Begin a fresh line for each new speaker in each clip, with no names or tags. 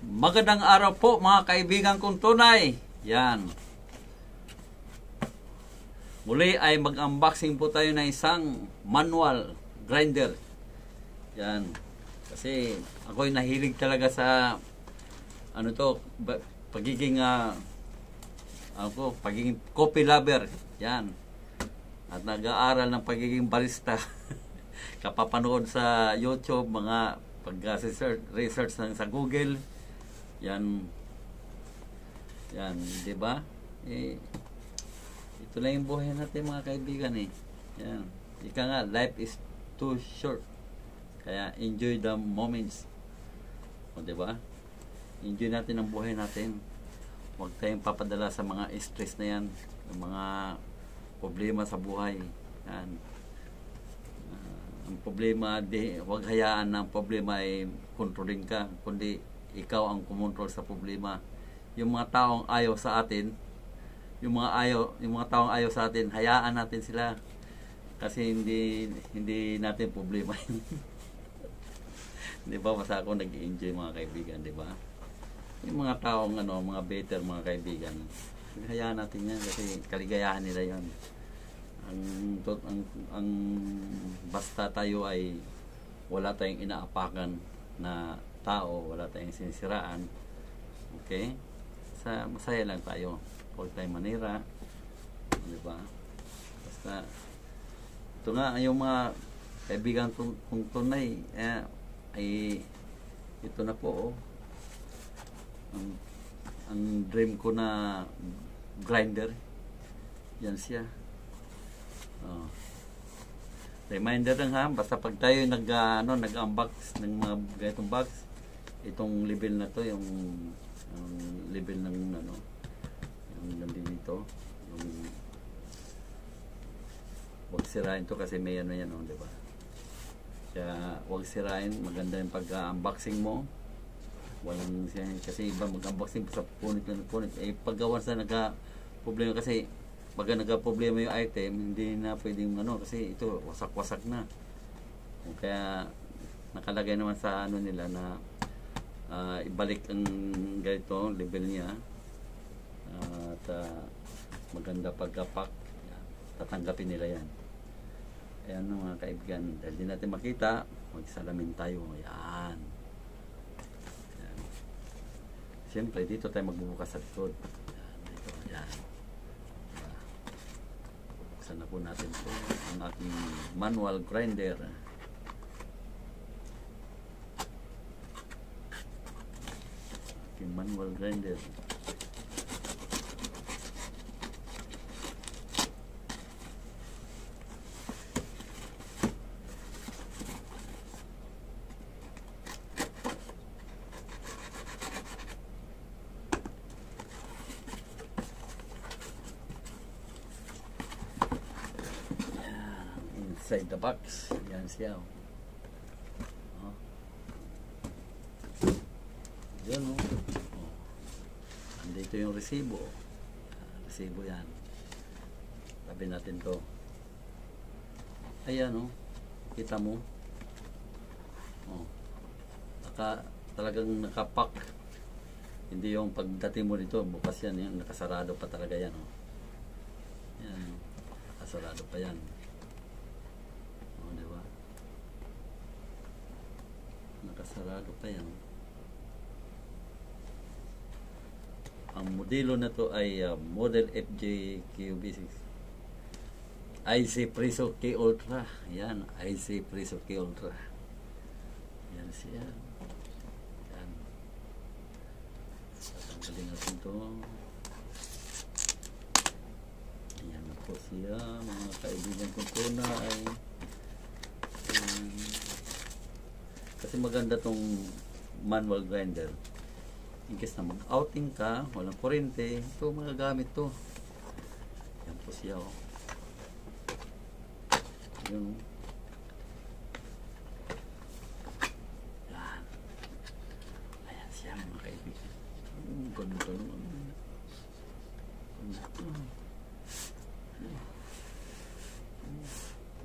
Magandang araw po mga kaibigan kong tunay. Yan. Muli ay mag-unboxing po tayo ng isang manual grinder. Yan. Kasi ako'y nahilig talaga sa pagiging pagiging coffee lover. Yan. At nag-aaral ng pagiging barista. Kapapanood sa YouTube, mga pag-research sa Google. Yan. Yan, 'di ba? Ito lang yung buhay natin mga kaibigan eh. Yan. Ika nga, life is too short. Kaya enjoy the moments. O 'di ba? Enjoy natin ang buhay natin. Huwag tayong papadala sa mga stress na yan, yung mga problema sa buhay. Yan. Ang problema, huwag hayaan na ang problema ay kontrolin ka, kundi ikaw ang kumontrol sa problema. Yung mga taong ayaw sa atin, yung mga taong ayaw sa atin, hayaan natin sila. Kasi hindi natin problema yun. Di ba? Basta ako nag-enjoy mga kaibigan, di ba? Yung mga taong mga better mga kaibigan, hayaan natin yan kasi kaligayahan nila yan. Ang basta tayo ay wala tayong inaapakan na tao, wala tayong sinisiraan, okay, masaya lang tayo, huwag tayong manira, di ba? Basta ito nga yung mga kaibigan kong tunay, ay ito na po ang dream ko na grinder, yan siya. Reminder lang ha, basta pag tayo nag-unbox ng mga ganitong box, itong level na to, yung level ng yung nandito, yung huwag sirain to kasi may yan, di ba? Kaya huwag sirain, maganda yung pag-unboxing mo. Walang siya, kasi iba mag-unboxing sa punit, paggawa sa nagka-problema kasi pagka nagka-problema yung item, hindi na pwedeng kasi ito wasak-wasak na. Kaya nakalagay naman sa nila na ibalik ang ganito level niya, at maganda pagka-pack, tatanggapin nila yan. Ayan mga kaibigan, dahil di natin makita, magsalamin tayo. Ayan. Siyempre dito tayo magbubukas sa likod. Dito, ayan. Na po natin po ang aking manual grinder. Aking manual grinder. Inside the box, yan siya. Yan andito yung resibo. Resibo yan. Tabi natin to. Ayan kita mo. Talagang nakapack. Hindi yung pagdating mo dito bukas yan, nakasarado pa talaga yan. Yan, nakasarado pa yan. Diba? Nakasarado pa yan. Ang modelo na to ay Model FJ QB6 IC Preso K Ultra. Yan, IC Preso K Ultra. Yan siya. Yan. Tatanggalin natin to. Yan na po siya mga kaibigan kong tunay. Kasi maganda tong manual grinder. In case na mag-outing ka, walang kuryente, ito magagamit to. Yan po siya Yun. Yan. Ayan siya mga kaibigan. Ganda naman.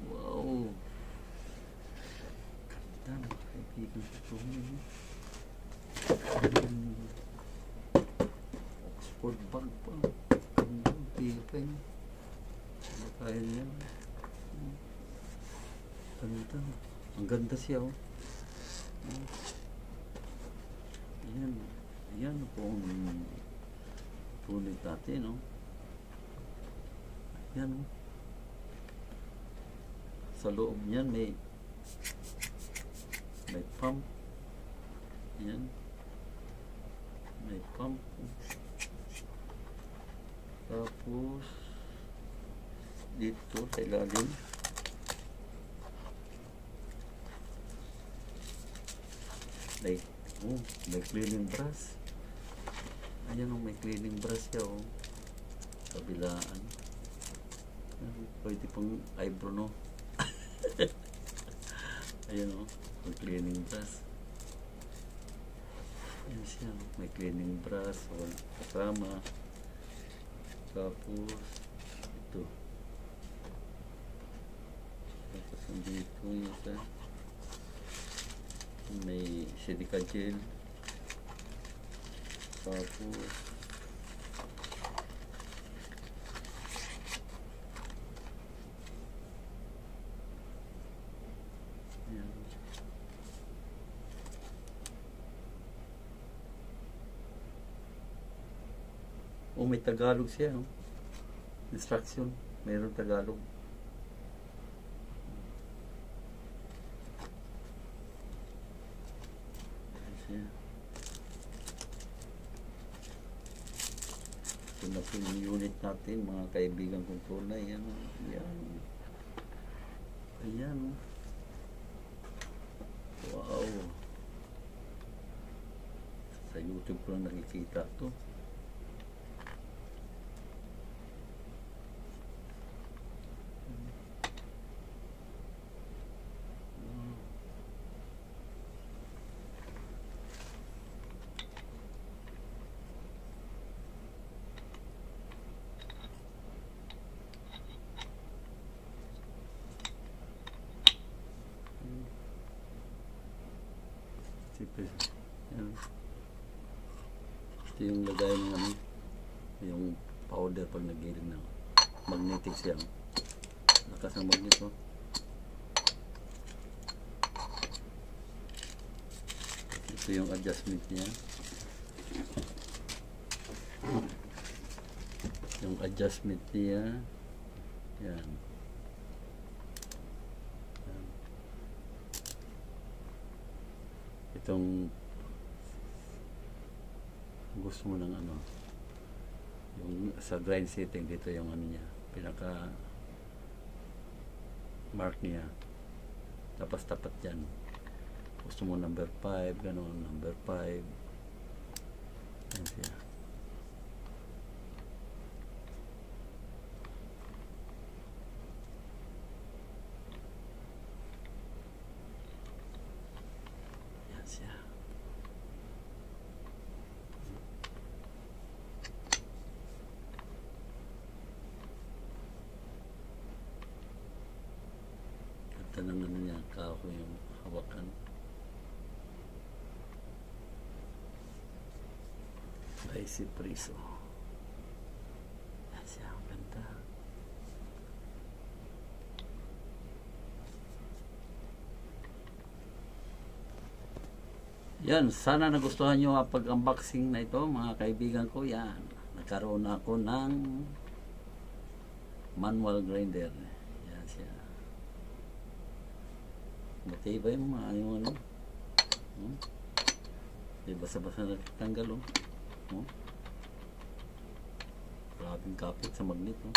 Wow. Ganda mga kaibigan. kapag pa. Ang tipay. Ano kaya niya? Ganda. Ang ganda siya, oh. Ayan. Ayan po ang tunit natin, no? Ayan, oh. Sa loob niyan may pump. Ayan. May pump. Tapos dito sa ilalim may cleaning brush. Ayan, oh, may cleaning brush siya, oh. Kabilaan. Pwede pang eyebrow, no? Ayan, oh, may cleaning brush. Ayan siya, oh, may cleaning brush, oh, kasama. Tapos ito. Tapos nandito yung isa. May silica gel. Tapos yan. Oh, may Tagalog siya, no? Instruction, mayroon Tagalog. Ito na po yung unit natin, mga kaibigan kong tunay. Yan, yan. Ayan. Wow. Sa YouTube ko lang nakikita ito. Yan. Ito yung lagay ng ano, yung powder pag nagiling na magnetic siya. Lakas ng magnet, oh. Ito yung adjustment niya. Yung adjustment niya. Yan. Itong gusto mo ng ano, yung sa grind setting, dito yung ano niya, pinaka mark niya, tapos tapat yan. Gusto mo number 5, gano'n, number 5. Yan siya. Ito ng ano niya, kahoy yung hawakan. Icy Preso. Yan siya, ang ganda. Yan, sana nagustuhan nyo ang pag-unboxing na ito, mga kaibigan ko. Yan, nagkaroon ako ng manual grinder. Yan siya. Matibay mo, yung ano. Di basa-basa nagtanggal, oh. Grabing kapit sa magnet, oh.